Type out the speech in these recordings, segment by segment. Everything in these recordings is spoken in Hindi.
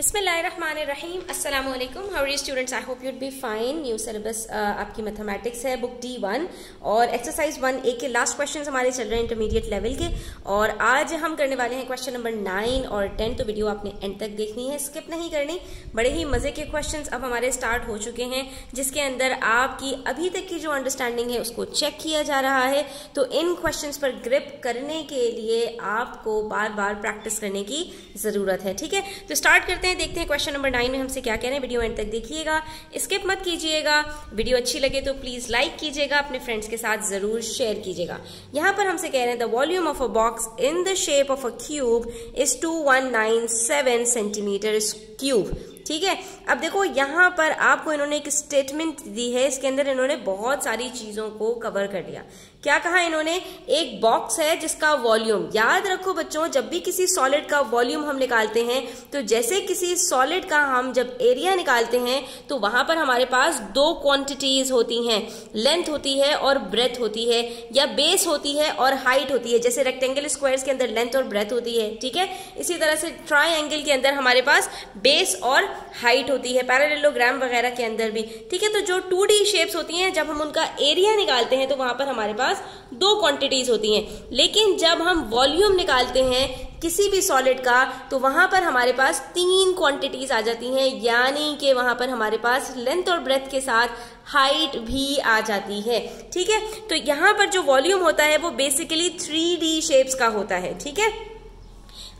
बिस्मिल्लाहिर्रहमानिर्रहीम अस्सलाम वालेकुम। How are you students? I hope you'd be fine. New syllabus आपकी मैथमेटिक्स है, बुक D1 और एक्सरसाइज 1A के लास्ट क्वेश्चंस हमारे चल रहे हैं इंटरमीडिएट लेवल के। और आज हम करने वाले हैं क्वेश्चन नंबर 9 और 10। तो वीडियो आपने एंड तक देखनी है, स्किप नहीं करनी। बड़े ही मजे के क्वेश्चंस अब हमारे स्टार्ट हो चुके हैं, जिसके अंदर आपकी अभी तक की जो अंडरस्टैंडिंग है उसको चेक किया जा रहा है। तो इन क्वेश्चंस पर ग्रिप करने के लिए आपको बार बार प्रैक्टिस करने की जरूरत है। ठीक है, तो स्टार्ट करते हैं। देखते हैं क्वेश्चन नंबर 9 में हमसे क्या कह रहे हैं। वीडियो एंड तक देखिएगा, स्किप मत कीजिएगा। वीडियो अच्छी लगे तो प्लीज लाइक कीजिएगा, अपने फ्रेंड्स के साथ जरूर शेयर कीजिएगा। यहां पर हमसे कह रहे हैं the volume of a box in the shape of a cube is 2197 centimetre cube. ठीक है, अब देखो यहां पर आपको इन्होंने एक स्टेटमेंट दी है, इसके अंदर इन्होंने बहुत सारी चीजों को कवर कर लिया। क्या कहा इन्होंने? एक बॉक्स है जिसका वॉल्यूम, याद रखो बच्चों, जब भी किसी सॉलिड का वॉल्यूम हम निकालते हैं तो जैसे किसी सॉलिड का हम जब एरिया निकालते हैं तो वहां पर हमारे पास दो क्वांटिटीज होती हैं, लेंथ होती है और ब्रेथ होती है, या बेस होती है और हाइट होती है। जैसे रेक्टेंगल स्क्वायर्स के अंदर लेंथ और ब्रेथ होती है, ठीक है, इसी तरह से ट्राइंगल के अंदर हमारे पास बेस और हाइट होती है, पैरेललोग्राम वगैरह के अंदर भी। ठीक है, तो जो 2D शेप्स होती हैं जब हम उनका एरिया निकालते हैं तो वहां पर हमारे पास दो क्वांटिटीज होती हैं। लेकिन जब हम वॉल्यूम निकालते हैं किसी भी सॉलिड का तो वहां पर हमारे पास तीन क्वांटिटीज आ जाती हैं, यानी कि वहां पर हमारे पास लेंथ और ब्रेथ के साथ हाइट भी आ जाती है। ठीक है, तो यहां पर जो वॉल्यूम होता है वो बेसिकली 3D शेप्स का होता है। ठीक है,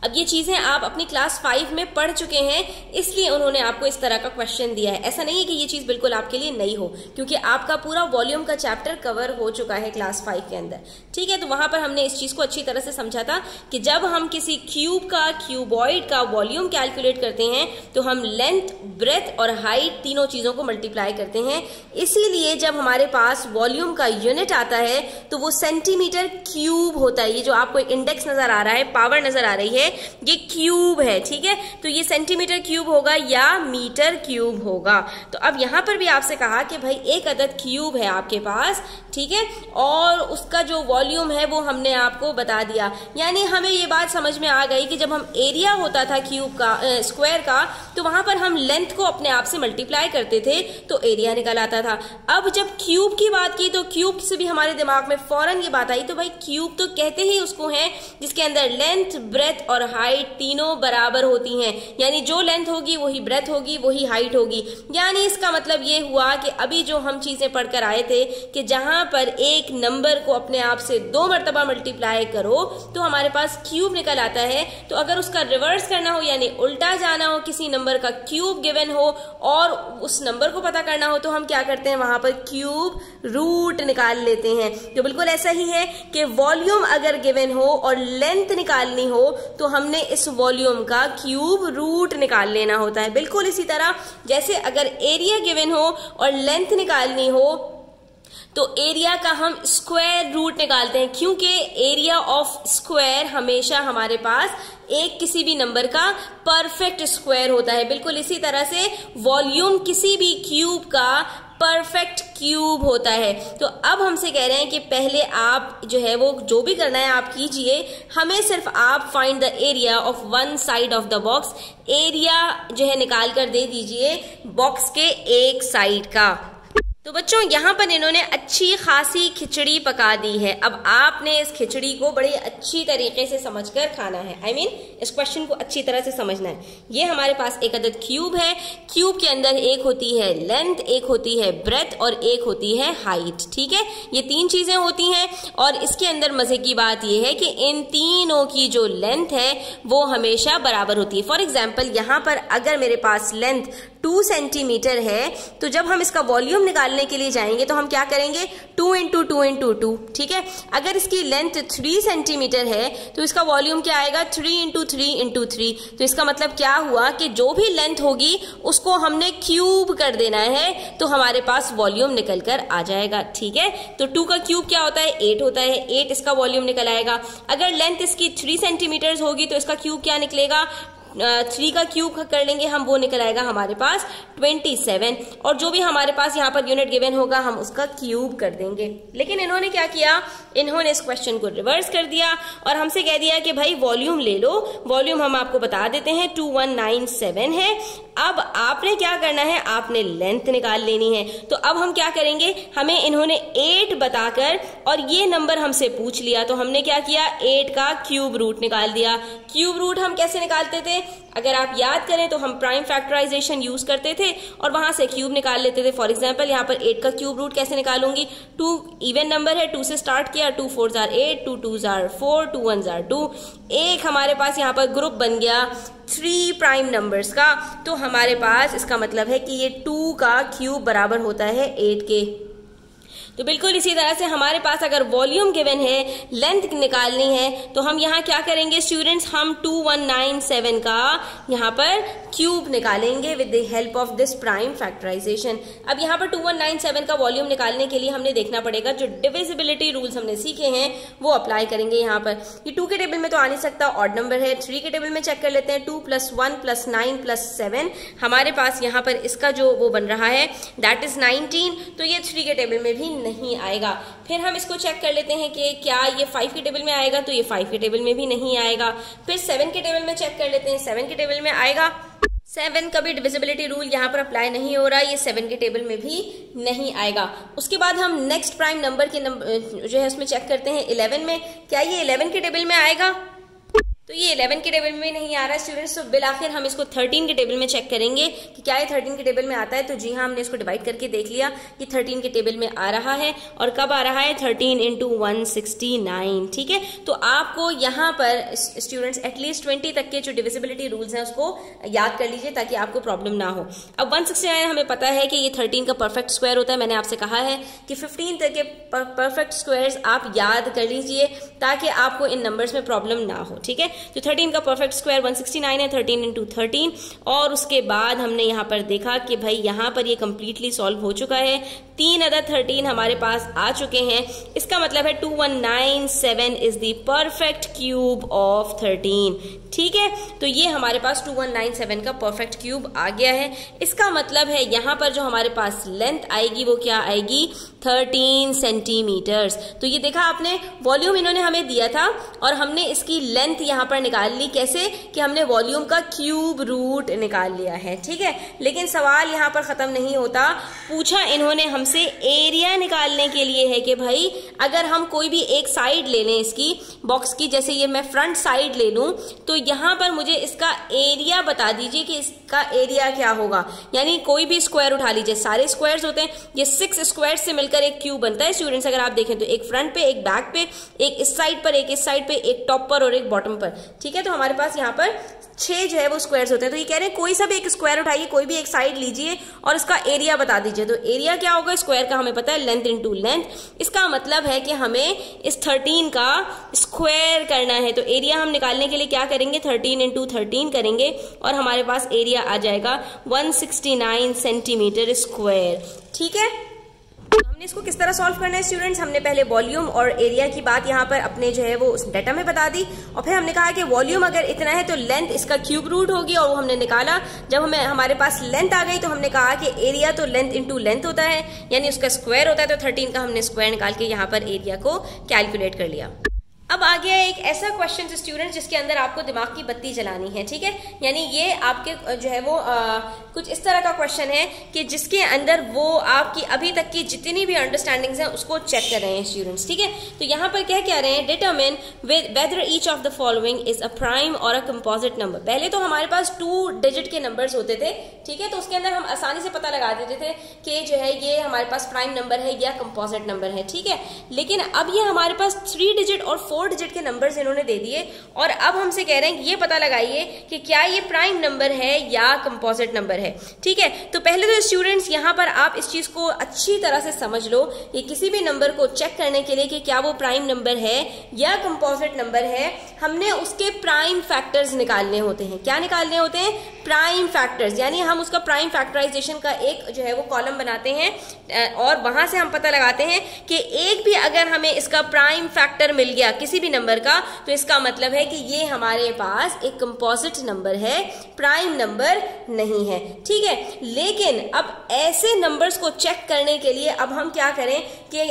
अब ये चीजें आप अपनी क्लास 5 में पढ़ चुके हैं, इसलिए उन्होंने आपको इस तरह का क्वेश्चन दिया है। ऐसा नहीं है कि ये चीज बिल्कुल आपके लिए नई हो, क्योंकि आपका पूरा वॉल्यूम का चैप्टर कवर हो चुका है क्लास 5 के अंदर। ठीक है, तो वहां पर हमने इस चीज को अच्छी तरह से समझा था कि जब हम किसी क्यूब का, क्यूबॉइड का वॉल्यूम कैलकुलेट करते हैं तो हम लेंथ, ब्रेथ और हाइट तीनों चीजों को मल्टीप्लाई करते हैं। इसीलिए जब हमारे पास वॉल्यूम का यूनिट आता है तो वो सेंटीमीटर क्यूब होता है। ये जो आपको एक इंडेक्स नजर आ रहा है, पावर नजर आ रही है, ये क्यूब है। ठीक है, तो ये सेंटीमीटर क्यूब होगा या मीटर क्यूब होगा। तो अब यहां पर भी आपसे कहा कि भाई एक अदद क्यूब है आपके पास, ठीक है, और उसका जो वॉल्यूम है वो हमने आपको बता दिया। यानी हमें ये बात समझ में आ गई कि जब हम एरिया होता था क्यूब का, स्क्वायर का, तो वहां पर हम लेंथ को अपने आप से मल्टीप्लाई करते थे तो एरिया निकल आता था। अब जब क्यूब की बात की तो क्यूब से भी हमारे दिमाग में फौरन ये बात आई, तो भाई क्यूब तो कहते ही उसको है जिसके अंदर लेंथ, ब्रेथ और हाइट तीनों बराबर होती हैं। यानी जो लेंथ होगी वही ब्रेथ होगी, वही हाइट होगी। यानी इसका मतलब ये हुआ कि अभी जो हम चीजें पढ़कर आए थे कि जहां पर एक नंबर को अपने आप से 2 मरतबा मल्टीप्लाई करो तो हमारे पास क्यूब निकल आता है। तो अगर उसका रिवर्स करना हो, यानी उल्टा जाना हो, किसी नंबर का क्यूब गिवन हो और उस नंबर को पता करना हो, तो हम क्या करते हैं, वहां पर क्यूब रूट निकाल लेते हैं। तो बिल्कुल ऐसा ही है कि वॉल्यूम अगर गिवन हो और लेंथ निकालनी हो तो हमने इस वॉल्यूम का क्यूब रूट निकाल लेना होता है। बिल्कुल इसी तरह जैसे अगर एरिया गिवन हो और लेंथ निकालनी हो तो एरिया का हम स्क्वायर रूट निकालते हैं, क्योंकि एरिया ऑफ स्क्वायर हमेशा हमारे पास एक किसी भी नंबर का परफेक्ट स्क्वायर होता है। बिल्कुल इसी तरह से वॉल्यूम किसी भी क्यूब का परफेक्ट क्यूब होता है। तो अब हमसे कह रहे हैं कि पहले आप जो है वो जो भी करना है आप कीजिए, हमें सिर्फ आप find the area of one side of the box, area जो है निकाल कर दे दीजिए बॉक्स के एक साइड का। तो बच्चों यहां पर इन्होंने अच्छी खासी खिचड़ी पका दी है। अब आपने इस खिचड़ी को बड़ी अच्छी तरीके से समझकर खाना है। I mean, इस क्वेश्चन को अच्छी तरह से समझना है। ये हमारे पास एक अदद क्यूब है, क्यूब के अंदर एक होती है लेंथ, एक होती है ब्रेथ और एक होती है हाइट। ठीक है, ये तीन चीजें होती हैं और इसके अंदर मजे की बात यह है कि इन तीनों की जो लेंथ है वो हमेशा बराबर होती है। फॉर एग्जाम्पल यहां पर अगर मेरे पास लेंथ 2 सेंटीमीटर है तो जब हम इसका वॉल्यूम निकालने के लिए जाएंगे तो हम क्या करेंगे, 2 इंटू 2 इंटू 2। ठीक है, अगर इसकी लेंथ 3 सेंटीमीटर है तो इसका वॉल्यूम क्या आएगा, 3 इंटू 3 इंटू 3। तो इसका मतलब क्या हुआ कि जो भी लेंथ होगी उसको हमने क्यूब कर देना है तो हमारे पास वॉल्यूम निकल कर आ जाएगा। ठीक है, तो 2 का क्यूब क्या होता है, 8 होता है, 8 इसका वॉल्यूम निकल आएगा। अगर लेंथ इसकी 3 सेंटीमीटर होगी तो इसका क्यूब क्या निकलेगा, 3 का क्यूब कर लेंगे हम, वो निकल आएगा हमारे पास 27, और जो भी हमारे पास यहाँ पर यूनिट गिवन होगा हम उसका क्यूब कर देंगे। लेकिन इन्होंने क्या किया, इन्होंने इस क्वेश्चन को रिवर्स कर दिया और हमसे कह दिया कि भाई वॉल्यूम ले लो। वॉल्यूम हम आपको बता देते हैं 2197 है। अब आपने क्या करना है, आपने लेंथ निकाल लेनी है। तो अब हम क्या करेंगे, हमें इन्होंने 8 बताकर और ये नंबर हमसे पूछ लिया, तो हमने क्या किया, 8 का क्यूब रूट निकाल दिया। क्यूब रूट हम कैसे निकालते थे, अगर आप याद करें तो हम प्राइम फैक्टराइजेशन यूज करते थे और वहां से क्यूब निकाल लेते थे। फॉर एग्जांपल यहाँ पर 8 का क्यूब रूट कैसे निकालूंगी, 2 इवन नंबर है, 2 से स्टार्ट किया, 2 4s are 8, 2 2s are 4, 2 1s are 2। एक हमारे पास यहाँ पर ग्रुप बन गया 3 प्राइम नंबर्स का, तो हमारे पास इसका मतलब है कि ये 2 का क्यूब बराबर होता है 8 के। तो बिल्कुल इसी तरह से हमारे पास अगर वॉल्यूम गिवन है, लेंथ निकालनी है, तो हम यहाँ क्या करेंगे स्टूडेंट्स, हम 2197 का यहाँ पर क्यूब निकालेंगे with the help of this prime factorization. अब यहाँ पर 2197 का वॉल्यूम निकालने के लिए हमने देखना पड़ेगा जो डिविजिबिलिटी रूल्स हमने सीखे हैं वो अप्लाई करेंगे यहाँ पर। ये 2 के टेबल में तो आ नहीं सकता, ऑड नंबर है। 3 के टेबल में चेक कर लेते हैं, 2 + 1 + 9 + 7 हमारे पास यहाँ पर इसका जो वो बन रहा है दैट इज 19, तो ये 3 के टेबल में भी नहीं आएगा। फिर हम इसको चेक कर लेते हैं कि क्या ये 5 के टेबल में आएगा, तो ये 5 के टेबल में भी नहीं आएगा। फिर 7 के टेबल में चेक कर लेते हैं, 7 के टेबल में आएगा। 7 का भी डिविजिबिलिटी रूल यहाँ पर अप्लाई नहीं हो रहा, ये 7 के टेबल में भी नहीं आएगा। उसके बाद हम नेक्स्ट प्राइम नंबर के जो है उसमें चेक करते हैं 11 में, क्या ये 11 के टेबल में आएगा, तो ये 11 के टेबल में नहीं आ रहा है स्टूडेंट्स। तो बिलाखिर हम इसको 13 के टेबल में चेक करेंगे कि क्या ये 13 के टेबल में आता है। तो जी हाँ, हमने इसको डिवाइड करके देख लिया कि 13 के टेबल में आ रहा है। और कब आ रहा है, 13 × 169, ठीक है। तो आपको यहाँ पर स्टूडेंट्स एटलीस्ट 20 तक के जो डिविजिबिलिटी रूल्स हैं उसको याद कर लीजिए ताकि आपको प्रॉब्लम ना हो। अब 169 हमें पता है कि ये 13 का परफेक्ट स्क्वायर होता है। मैंने आपसे कहा है कि 15 तक के परफेक्ट स्क्वायर्स आप याद कर लीजिए ताकि आपको इन नंबर्स में प्रॉब्लम ना हो, ठीक है। तो 13 का परफेक्ट स्क्वायर 169 है, 13 × 13। और उसके बाद हमने यहाँ पर देखा कि भाई यहाँ पर ये कंप्लीटली सॉल्व हो चुका है, 3 अदर 13 हमारे पास आ चुके हैं। इसका मतलब है 2197 is the perfect cube of 13, ठीक है। तो ये हमारे पास 2197 का परफेक्ट क्यूब आ गया है। इसका मतलब है यहाँ पर जो हमारे पास लेंथ आएगी वो क्या आएगी, 13 सेंटीमीटर्स। तो ये देखा आपने, वॉल्यूम इन्होंने हमें दिया था और हमने इसकी लेंथ यहाँ पर निकाल ली। कैसे कि हमने वॉल्यूम का क्यूब रूट निकाल लिया है, ठीक है। लेकिन सवाल यहाँ पर खत्म नहीं होता, पूछा इन्होंने हमसे एरिया निकालने के लिए है कि भाई अगर हम कोई भी एक साइड ले लें इसकी बॉक्स की, जैसे ये मैं फ्रंट साइड ले लूं, तो यहाँ पर मुझे इसका एरिया बता दीजिए कि इसका एरिया क्या होगा। यानी कोई भी स्क्वायर उठा लीजिए, सारे स्क्वायर्स होते हैं, ये 6 स्क्वायर से मिलकर एक क्यूब बनता है स्टूडेंट्स। अगर आप देखें तो एक फ्रंट पे, एक बैक पे, एक इस साइड पर, एक इस साइड पे, एक टॉप पर और एक बॉटम पर, ठीक है। तो हमारे पास यहाँ पर 6 जो है वो स्क्वायर्स होते हैं। तो ये कह रहे हैं कोई सा भी एक स्क्वायर उठाइए, कोई भी एक साइड लीजिए और इसका एरिया बता दीजिए। तो एरिया क्या होगा, स्क्वायर का हमें पता है, लेंथ इंटू लेंथ। इसका मतलब है कि हमें इस 13 का स्क्वायर करना है। तो एरिया हम निकालने के लिए क्या करेंगे, 13 × 13 करेंगे और हमारे पास एरिया आ जाएगा 169 सेंटीमीटर स्क्वायर, ठीक है। हमने इसको किस तरह सॉल्व करना है स्टूडेंट्स, हमने पहले वॉल्यूम और एरिया की बात यहाँ पर अपने जो है वो उस डाटा में बता दी और फिर हमने कहा कि वॉल्यूम अगर इतना है तो लेंथ इसका क्यूब रूट होगी और वो हमने निकाला। जब हमारे पास लेंथ आ गई तो हमने कहा कि एरिया तो लेंथ इंटू लेंथ होता है, यानी उसका स्क्वायर होता है। तो 13 का हमने स्क्वायर निकाल के यहाँ पर एरिया को कैलकुलेट कर लिया। अब आ गया एक ऐसा क्वेश्चन स्टूडेंट्स जिसके अंदर आपको दिमाग की बत्ती जलानी है, ठीक है। यानी ये आपके जो है वो कुछ इस तरह का क्वेश्चन है कि जिसके अंदर वो आपकी अभी तक की जितनी भी अंडरस्टैंडिंग्स हैं उसको चेक कर रहे हैं स्टूडेंट्स, ठीक है। तो यहाँ पर क्या कह रहे हैं, determine whether each of the following is a prime और अ कंपोजिट नंबर। पहले तो हमारे पास 2 डिजिट के नंबर्स होते थे, ठीक है। तो उसके अंदर हम आसानी से पता लगा देते थे कि जो है ये हमारे पास प्राइम नंबर है या कंपोजिट नंबर है, ठीक है। लेकिन अब ये हमारे पास 3 डिजिट और 4 डिजिट के नंबर्स इन्होंने दे दिए और अब हमसे कह रहे हैं कि ये पता लगाइए कि क्या ये प्राइम नंबर है या कंपोजिट नंबर है, ठीक है। तो पहले तो स्टूडेंट्स यहाँ पर आप इस चीज को अच्छी तरह से समझ लो, ये किसी भी नंबर को चेक करने के लिए कि क्या वो प्राइम नंबर है या कंपोजिट नंबर है, हमने उसके प्राइम फैक्टर्स निकालने होते हैं। क्या निकालने होते हैं, प्राइम फैक्टर्स। यानी हम उसका प्राइम फैक्टराइजेशन का एक जो है वो कॉलम बनाते हैं और वहां से हम पता लगाते हैं कि एक भी अगर हमें इसका प्राइम फैक्टर मिल गया, किसी किसी भी नंबर का, तो इसका मतलब है कि ये हमारे पास एक कंपोजिट नंबर है, प्राइम नंबर नहीं है। ठीक है, लेकिन अब ऐसे नंबर्स को चेक करने के लिए अब हम क्या करें कि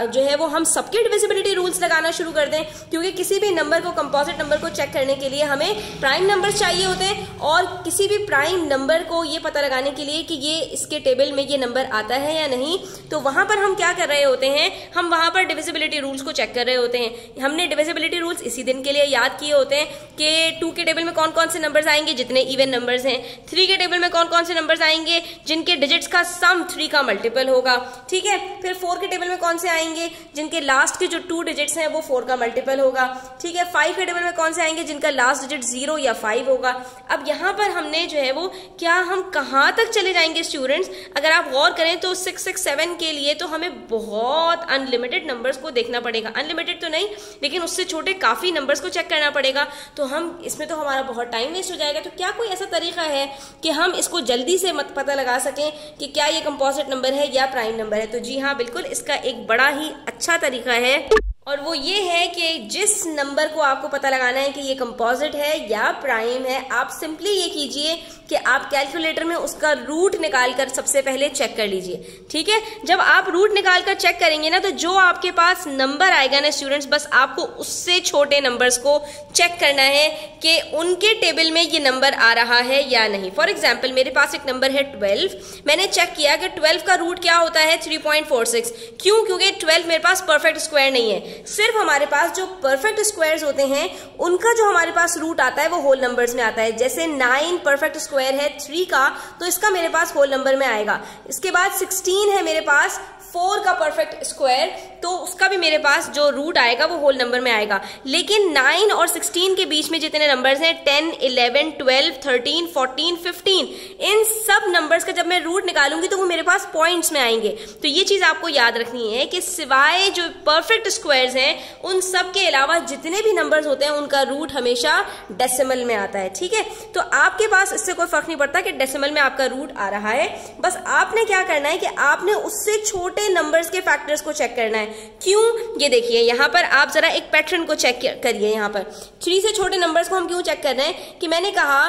जो है वो हम सबके डिविजिबिलिटी रूल्स लगाना शुरू कर दें, क्योंकि किसी भी नंबर को, कंपोजिट नंबर को चेक करने के लिए हमें प्राइम नंबर्स चाहिए होते हैं, और किसी भी प्राइम नंबर को ये पता लगाने के लिए कि ये इसके टेबल में ये नंबर आता है या नहीं, तो वहां पर हम क्या कर रहे होते हैं, हम वहां पर डिविजिबिलिटी रूल्स को चेक कर रहे होते हैं। हमने डिविजिबिलिटी रूल्स इसी दिन के लिए याद किए होते हैं कि 2 के टेबल में कौन कौन से नंबर्स आएंगे जितने इवन नंबर्स हैं, 3 के टेबल में कौन कौन से नंबर्स आएंगे जिनके डिजिट्स का सम 3 का मल्टीपल होगा। ठीक है, फिर 4 के टेबल में कौन से आएंगे जिनके लास्ट के जो 2 डिजिट्स हैं वो 4 का मल्टीपल होगा। ठीक है, 5 के टेबल में कौन से आएंगे जिनका लास्ट डिजिट 0 या 5 होगा। अब यहाँ पर हमने जो है वो क्या हम कहाँ तक चले जाएंगे स्टूडेंट्स, अगर आप गौर करें तो 6, 6, 7 के लिए तो हमें बहुत अनलिमिटेड नंबर्स को देखना पड़ेगा, अनलिमिटेड तो नहीं लेकिन उससे छोटे काफी नंबर्स को चेक करना पड़ेगा, तो हम इसमें तो हमारा बहुत टाइम वेस्ट हो जाएगा। तो क्या कोई ऐसा तरीका है कि हम इसको जल्दी से मत पता लगा सकें कि क्या ये कंपोजिट नंबर है या प्राइम नंबर है? तो जी हाँ, बिल्कुल, इसका एक बड़ा ही अच्छा तरीका है, और वो ये है कि जिस नंबर को आपको पता लगाना है कि ये कंपोजिट है या प्राइम है, आप सिंपली ये कीजिए कि आप कैलकुलेटर में उसका रूट निकालकर सबसे पहले चेक कर लीजिए। ठीक है, जब आप रूट निकालकर चेक करेंगे ना, तो जो आपके पास नंबर आएगा ना स्टूडेंट्स, बस आपको उससे छोटे नंबर्स को चेक करना है कि उनके टेबल में ये नंबर आ रहा है या नहीं। फॉर एग्जाम्पल, मेरे पास एक नंबर है 12, मैंने चेक किया कि 12 का रूट क्या होता है 3.46। क्यों? क्योंकि 12 मेरे पास परफेक्ट स्क्वायर नहीं है, सिर्फ हमारे पास जो परफेक्ट स्क्वायर्स होते हैं उनका जो हमारे पास रूट आता है वो होल नंबर्स में आता है। जैसे 9 परफेक्ट स्क्वायर है 3 का, तो इसका मेरे पास होल नंबर में आएगा। इसके बाद 16 है मेरे पास 4 का परफेक्ट स्क्वायर, तो उसका भी मेरे पास जो रूट आएगा वो होल नंबर में आएगा। लेकिन 9 और 16 के बीच में जितने नंबर्स हैं 10, 11, 12, 13, 14, 15, इन सब नंबर्स का जब मैं रूट निकालूंगी तो वो मेरे पास पॉइंट्स में आएंगे। तो ये चीज आपको याद रखनी है कि सिवाय जो परफेक्ट स्क्वायर्स हैं उन सब के अलावा जितने भी नंबर्स होते हैं उनका रूट हमेशा डेसिमल में आता है। ठीक है, तो आपके पास इससे कोई फर्क नहीं पड़ता कि डेसिमल में आपका रूट आ रहा है, बस आपने क्या करना है कि आपने उससे छोटे नंबर्स के फैक्टर्स को चेक करना है। क्यों? ये देखिए, यहाँ पर आप जरा एक पैटर्न को चेक करिए। यहाँ पर 3 से छोटे नंबर्स को हम क्यों चेक कर रहे हैं कि मैंने कहा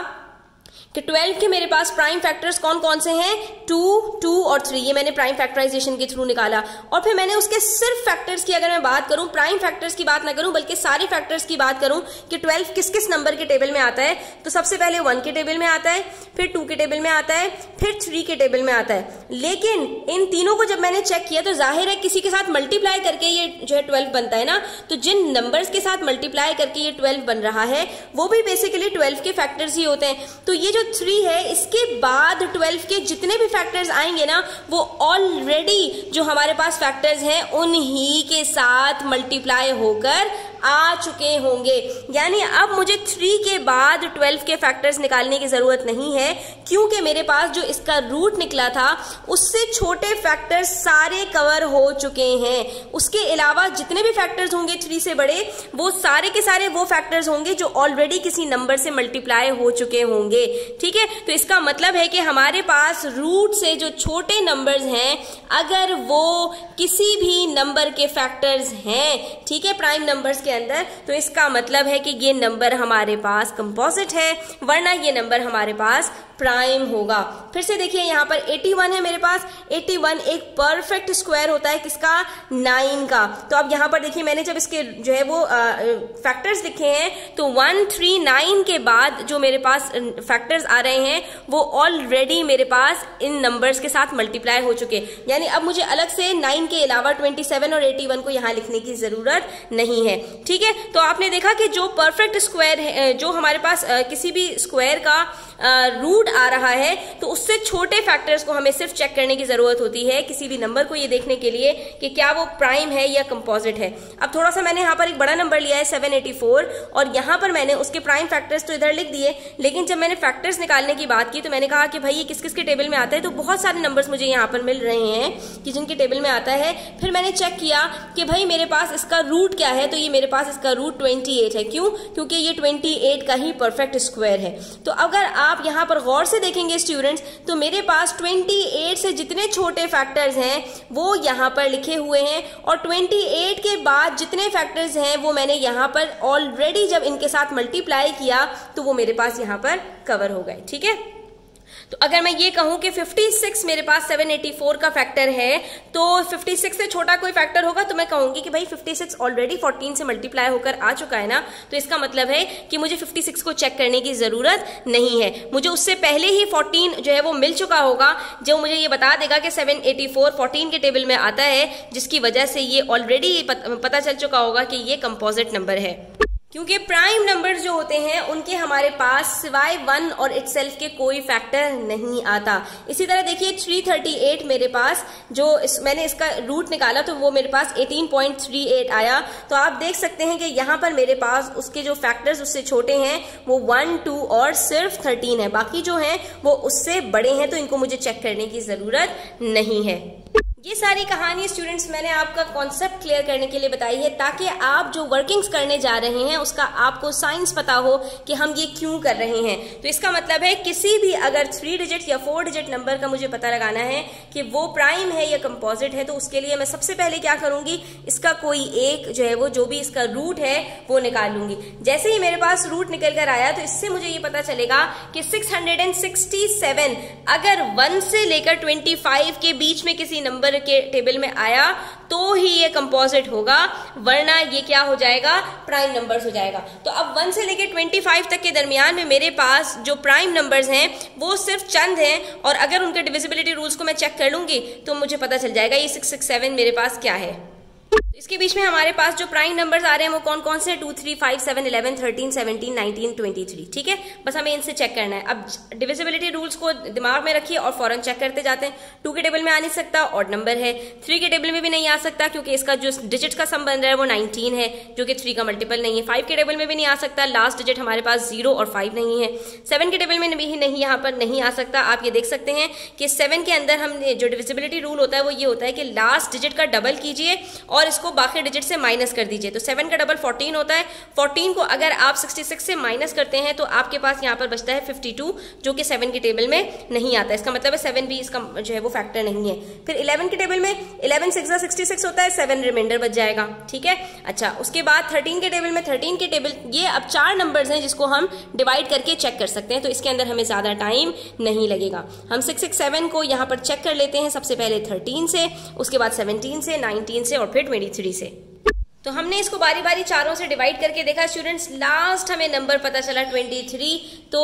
कि 12 के मेरे पास प्राइम फैक्टर्स कौन कौन से हैं, 2, 2 और 3, ये मैंने प्राइम फैक्टराइजेशन के थ्रू निकाला। और फिर मैंने उसके सिर्फ फैक्टर्स की अगर मैं बात करूं, प्राइम फैक्टर्स की बात ना करूं बल्कि सारे फैक्टर्स की बात करूं कि 12 किस किस नंबर के टेबल में आता है, तो सबसे पहले 1 के टेबल में आता है, फिर 2 के टेबल में आता है, फिर 3 के टेबल में आता है। लेकिन इन तीनों को जब मैंने चेक किया तो जाहिर है किसी के साथ मल्टीप्लाई करके ये जो है 12 बनता है ना, तो जिन नंबर्स के साथ मल्टीप्लाई करके ये 12 बन रहा है वो भी बेसिकली 12 के फैक्टर्स ही होते हैं। तो ये जो 3 है इसके बाद 12 के जितने भी फैक्टर्स आएंगे ना वो ऑलरेडी जो हमारे पास फैक्टर्स हैं उन्हीं के साथ मल्टीप्लाई होकर आ चुके होंगे। यानी अब मुझे 3 के बाद 12 के फैक्टर्स निकालने की जरूरत नहीं है, क्योंकि मेरे पास जो इसका रूट निकला था उससे छोटे फैक्टर्स सारे कवर हो चुके हैं। उसके अलावा जितने भी फैक्टर्स होंगे 3 से बड़े, वो सारे के सारे वो फैक्टर्स होंगे जो ऑलरेडी किसी नंबर से मल्टीप्लाई हो चुके होंगे। ठीक है, तो इसका मतलब है कि हमारे पास रूट से जो छोटे नंबर्स हैं अगर वो किसी भी नंबर के फैक्टर्स हैं, ठीक है, प्राइम नंबर्स के अंदर, तो इसका मतलब है कि ये नंबर हमारे पास कंपोजिट है, वरना ये नंबर हमारे पास प्राइम होगा। फिर से देखिए यहाँ पर 81 है मेरे पास। 81 एक परफेक्ट स्क्वायर होता है किसका, 9 का। तो अब यहाँ पर देखिए मैंने जब इसके जो है वो फैक्टर्स लिखे हैं तो 1, 3, 9 के बाद जो मेरे पास फैक्टर्स आ रहे हैं वो ऑलरेडी मेरे पास इन नंबर्स के साथ मल्टीप्लाई हो चुके। यानी अब मुझे अलग से 9 के अलावा 27 और 81 को यहाँ लिखने की जरूरत नहीं है। ठीक है, तो आपने देखा कि जो परफेक्ट स्क्वायर है, जो हमारे पास किसी भी स्क्वायर का रूट आ रहा है, तो उससे छोटे फैक्टर्स को हमें सिर्फ चेक करने की जरूरत होती है किसी भी नंबर को ये देखने के लिए कि क्या वो प्राइम है या कंपोजिट है। अब थोड़ा सा मैंने यहाँ पर एक बड़ा नंबर लिया है 784 और यहाँ पर मैंने उसके प्राइम फैक्टर्स तो इधर लिख दिए, लेकिन जब मैंने फैक्टर्स निकालने की बात की तो मैंने कहा कि भाई ये किस किस के टेबल में आता है, तो बहुत सारे नंबर्स मुझे यहाँ पर मिल रहे हैं कि जिनके टेबल में आता है। फिर मैंने चेक किया कि भाई मेरे पास इसका रूट क्या है, तो ये मेरे पास इसका रूट 28 है। क्यों? क्योंकि ये 28 का ही परफेक्ट स्क्वायर है। तो अगर आप यहाँ पर गौर से देखेंगे स्टूडेंट्स, तो मेरे पास 28 से जितने छोटे फैक्टर्स हैं वो यहाँ पर लिखे हुए हैं, और 28 के बाद जितने फैक्टर्स हैं वो मैंने यहाँ पर ऑलरेडी जब इनके साथ मल्टीप्लाई किया तो वो मेरे पास यहाँ पर कवर हो गए। ठीक है, तो अगर मैं ये कहूं कि 56 मेरे पास 784 का फैक्टर है, तो 56 से छोटा कोई फैक्टर होगा तो मैं कहूंगी कि भाई 56 ऑलरेडी 14 से मल्टीप्लाई होकर आ चुका है ना, तो इसका मतलब है कि मुझे 56 को चेक करने की जरूरत नहीं है। मुझे उससे पहले ही 14 जो है वो मिल चुका होगा, जो मुझे ये बता देगा कि 784 14 के टेबल में आता है, जिसकी वजह से ये ऑलरेडी पता चल चुका होगा कि ये कंपोजिट नंबर है। क्योंकि प्राइम नंबर्स जो होते हैं उनके हमारे पास सिवाय 1 और इटसेल्फ के कोई फैक्टर नहीं आता। इसी तरह देखिए 338 मेरे पास जो मैंने इसका रूट निकाला तो वो मेरे पास 18.38 आया। तो आप देख सकते हैं कि यहाँ पर मेरे पास उसके जो फैक्टर्स उससे छोटे हैं वो 1, 2 और सिर्फ 13 है, बाकी जो हैं वो उससे बड़े हैं, तो इनको मुझे चेक करने की जरूरत नहीं है। ये सारी कहानी स्टूडेंट्स मैंने आपका कॉन्सेप्ट क्लियर करने के लिए बताई है, ताकि आप जो वर्किंग्स करने जा रहे हैं उसका आपको साइंस पता हो कि हम ये क्यों कर रहे हैं। तो इसका मतलब है किसी भी अगर 3 डिजिट या 4 डिजिट नंबर का मुझे पता लगाना है कि वो प्राइम है या कंपोजिट है, तो उसके लिए मैं सबसे पहले क्या करूंगी, इसका कोई एक जो है वो जो भी इसका रूट है वो निकाल लूंगी। जैसे ही मेरे पास रूट निकल कर आया तो इससे मुझे ये पता चलेगा कि 667 अगर 1 से लेकर 25 के बीच में किसी नंबर के टेबल में आया तो ही ये कंपोजिट होगा, वरना ये क्या हो जाएगा, प्राइम नंबर्स हो जाएगा। तो अब 1 से लेकर 25 तक के दरमियान में मेरे पास जो प्राइम नंबर्स हैं वो सिर्फ चंद हैं, और अगर उनके डिविजिबिलिटी रूल्स को मैं चेक कर लूंगी तो मुझे पता चल जाएगा ये 667 मेरे पास क्या है। इसके बीच में हमारे पास जो प्राइम नंबर्स आ रहे हैं वो कौन कौन से, 2, 3, 5, 7, 11, 13, 17, 19, 23। ठीक है, बस हमें इनसे चेक करना है। अब डिविजिबिलिटी रूल्स को दिमाग में रखिए और फौरन चेक करते जाते हैं। 2 के टेबल में आ नहीं सकता, ऑड नंबर है। 3 के टेबल में भी नहीं आ सकता क्योंकि इसका जो डिजिट का सम बन रहा है वो 19 है, जो कि 3 का मल्टीपल नहीं है। 5 के टेबल में भी नहीं आ सकता, लास्ट डिजिट हमारे पास 0 और 5 नहीं है। 7 के टेबल में भी नहीं, यहाँ पर नहीं आ सकता। आप ये देख सकते हैं कि 7 के अंदर हमने जो डिविजिबिलिटी रूल होता है वो ये होता है कि लास्ट डिजिट का डबल कीजिए और इसको बाकी डिजिट से माइनस कर दीजिए। तो 7 का डबल 14 होता है। 14 को अगर आप 66 से माइनस करते हैं तो आपके पास यहाँ पर बचता है 52, जो कि 7 के टेबल में नहीं आता। इसका मतलब है 7 भी इसका जो है वो फैक्टर नहीं है। फिर 11 के टेबल में 11 6 66 होता है, 7 रिमाइंडर बच जाएगा। ठीक है, अच्छा उसके बाद 13 के टेबल में 13 के टेबल, ये अब 4 नंबर्स हैं जिसको हम डिवाइड करके चेक कर सकते हैं, तो इसके अंदर हमें ज्यादा टाइम नहीं लगेगा। हम 667 को यहाँ पर चेक कर लेते हैं, सबसे पहले 13 से, उसके बाद 17 से, 19 से और फिर 23 से। तो हमने इसको बारी बारी चारों से डिवाइड करके देखा स्टूडेंट्स, लास्ट हमें नंबर पता चला 23। तो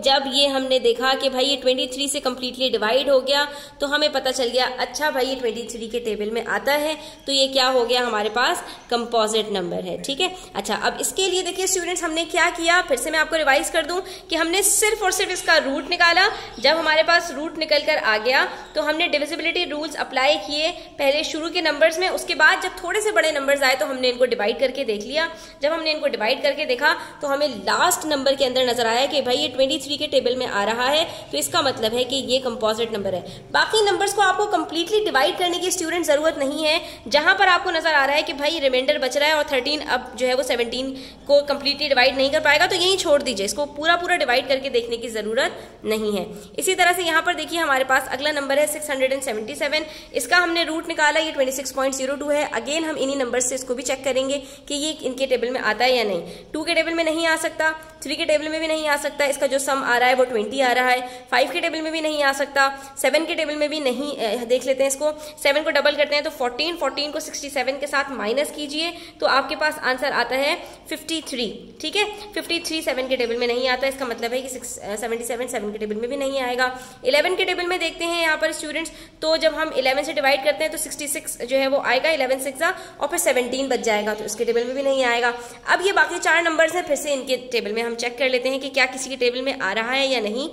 जब ये हमने देखा कि भाई ये 23 से कम्प्लीटली डिवाइड हो गया तो हमें पता चल गया अच्छा भाई ये 23 के टेबल में आता है, तो ये क्या हो गया, हमारे पास कंपोजिट नंबर है। ठीक है, अच्छा अब इसके लिए देखिए स्टूडेंट्स हमने क्या किया, फिर से मैं आपको रिवाइज कर दूं कि हमने सिर्फ और सिर्फ इसका रूट निकाला। जब हमारे पास रूट निकल कर आ गया तो हमने डिविजिबिलिटी रूल्स अप्लाई किए पहले शुरू के नंबर्स में, उसके बाद जब थोड़े से बड़े नंबर्स आए तो हमने इनको डिवाइड करके देख लिया। जब हमने इनको डिवाइड करके देखा तो हमें लास्ट नंबर के अंदर नजर आया कि भाई ये 23 के टेबल में आ रहा है, तो इसका मतलब है कि ये कंपोजिट नंबर है। बाकी नंबर्स को आपको कंप्लीटली डिवाइड करने की स्टूडेंट जरूरत नहीं है। जहां पर आपको नजर आ रहा है कि भाई रिमाइंडर बच रहा है और 13 अब जो है वो 17 को कंप्लीटली डिवाइड नहीं कर पाएगा, तो यही छोड़ दीजिए, इसको पूरा पूरा डिवाइड करके देखने की जरूरत नहीं है। इसी तरह से यहाँ पर देखिए हमारे पास अगला नंबर है 677, इसका हमने रूट निकाला, ये 26.02 है। अगेन हम इन्हीं नंबर से इसको भी चेक करेंगे कि ये इनके टेबल में आता है या नहीं। 2 के टेबल में नहीं आ सकता, 3 के टेबल में भी नहीं आ सकता, इसका जो सम आ रहा है वो 20 आ रहा है। 5 के टेबल में भी नहीं आ सकता, 7 के टेबल में भी नहीं। देख लेते हैं इसको, 7 को डबल करते हैं तो 14 को 67 के साथ माइनस कीजिए तो आपके पास आंसर आता है 53। ठीक है, 53 7 के टेबल में नहीं आता, इसका मतलब है कि 77 7 के टेबल में भी नहीं आएगा। 11 के टेबल में देखते हैं यहाँ पर स्टूडेंट्स, तो जब हम 11 से डिवाइड करते हैं तो 66 जो है वो आएगा, 11 6 और फिर 17 बच जाएगा, तो इसके टेबल में भी नहीं आएगा। अब ये बाकी 4 नंबर्स हैं, फिर से इनके टेबल में हम चेक कर लेते हैं कि क्या किसी के टेबल में आ रहा है या नहीं।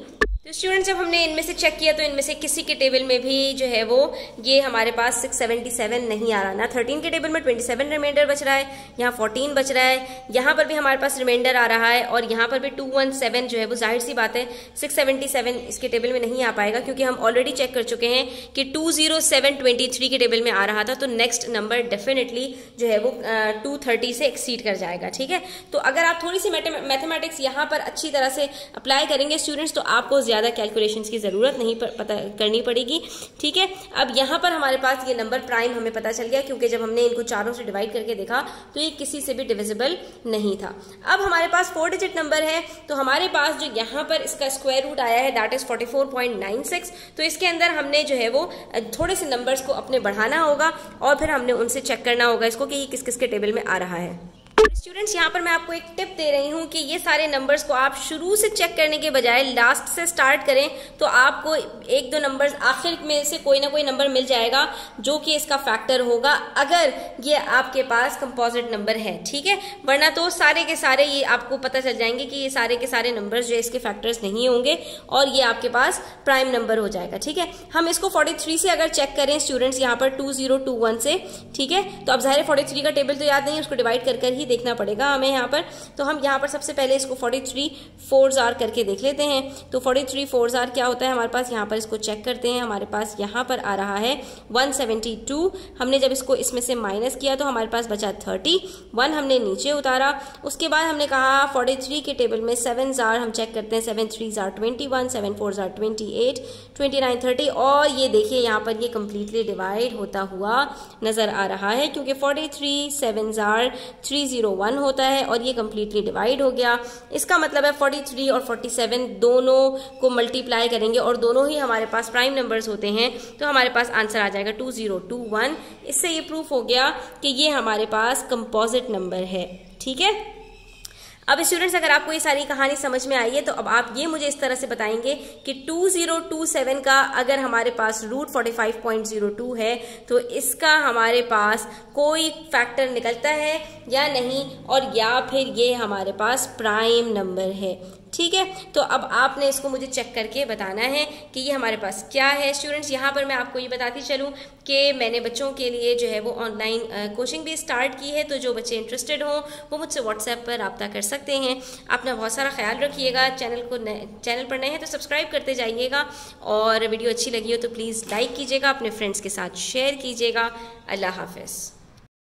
तो स्टूडेंट्स जब हमने इनमें से चेक किया तो इनमें से किसी के टेबल में भी जो है वो ये हमारे पास 677 नहीं आ रहा ना। 13 के टेबल में 27 रिमाइंडर बच रहा है, यहाँ 14 बच रहा है, यहाँ पर भी हमारे पास रिमाइंडर आ रहा है और यहाँ पर भी 217 जो है वो जाहिर सी बात है 677 इसके टेबल में नहीं आ पाएगा क्योंकि हम ऑलरेडी चेक कर चुके हैं कि 20723 के टेबल में आ रहा था। तो नेक्स्ट नंबर डेफिनेटली जो है वो 230 से एक्सीड कर जाएगा। ठीक है, तो अगर आप थोड़ी सी मैथमेटिक्स यहाँ पर अच्छी तरह से अप्लाई करेंगे स्टूडेंट्स तो आपको ज्यादा कैलकुलेशंस की जरूरत नहीं पता करनी पड़ेगी। ठीक है, अब यहाँ पर हमारे पास ये नंबर प्राइम हमें पता चल गया क्योंकि जब हमने इनको चारों से डिवाइड करके देखा तो ये किसी से भी डिविजिबल नहीं था। अब हमारे पास 4 डिजिट नंबर है तो हमारे पास जो यहाँ पर इसका स्क्वायर रूट आया है दैट इज 44.96। तो इसके अंदर हमने जो है वो थोड़े से नंबर्स को अपने बढ़ाना होगा और फिर हमने उनसे चेक करना होगा इसको कि ये किस किस के टेबल में आ रहा है। स्टूडेंट्स यहाँ पर मैं आपको एक टिप दे रही हूँ कि ये सारे नंबर्स को आप शुरू से चेक करने के बजाय लास्ट से स्टार्ट करें तो आपको एक दो नंबर्स आखिर में से कोई ना कोई नंबर मिल जाएगा जो कि इसका फैक्टर होगा अगर ये आपके पास कंपोजिट नंबर है। ठीक है, वरना तो सारे के सारे ये आपको पता चल जाएंगे कि ये सारे के सारे नंबर्स जो इसके फैक्टर्स नहीं होंगे और ये आपके पास प्राइम नंबर हो जाएगा। ठीक है, हम इसको 43 से अगर चेक करें स्टूडेंट्स यहाँ पर 2021 से, ठीक है, तो अब जाहिर 43 का टेबल तो याद नहीं, उसको डिवाइड कर ही देखना पड़ेगा हमें यहाँ पर। तो हम यहाँ पर सबसे पहले इसको 43 4s आर करके देख लेते हैं। तो 43 4s आर क्या होता है हमारे पास, यहाँ पर इसको चेक करते हैं। हमारे पास यहाँ पर आ रहा है 172। हमने जब इसको इसमें से माइनस किया तो हमारे पास बचा 30। 1 हमने नीचे उतारा। उसके बाद हमने कहा 43 के टेबल में 7s आर हम चेक करते हैं। 7 3s आर 21, 7 4s आर 28, 29 30 और ये देखिए यहाँ पर ये कंप्लीटली डिवाइड होता हुआ नजर आ रहा है क्योंकि 43 7s आर 301 होता है और ये कंप्लीटली डिवाइड हो गया। इसका मतलब है 43 और 47 दोनों को मल्टीप्लाई करेंगे और दोनों ही हमारे पास प्राइम नंबर्स होते हैं तो हमारे पास आंसर आ जाएगा 2021। इससे ये प्रूफ हो गया कि ये हमारे पास कंपोजिट नंबर है। ठीक है, अब स्टूडेंट्स अगर आपको ये सारी कहानी समझ में आई है तो अब आप ये मुझे इस तरह से बताएंगे कि 2027 का अगर हमारे पास रूट 45.02 है तो इसका हमारे पास कोई फैक्टर निकलता है या नहीं और या फिर ये हमारे पास प्राइम नंबर है। ठीक है, तो अब आपने इसको मुझे चेक करके बताना है कि ये हमारे पास क्या है। स्टूडेंट्स यहाँ पर मैं आपको ये बताती चलूँ कि मैंने बच्चों के लिए जो है वो ऑनलाइन कोचिंग भी स्टार्ट की है, तो जो बच्चे इंटरेस्टेड हों वो मुझसे व्हाट्सएप पर रब्ता कर सकते हैं। अपना बहुत सारा ख्याल रखिएगा। चैनल पर नए हैं तो सब्सक्राइब करते जाइएगा और वीडियो अच्छी लगी हो तो प्लीज़ लाइक कीजिएगा, अपने फ्रेंड्स के साथ शेयर कीजिएगा। अल्लाह हाफिज़।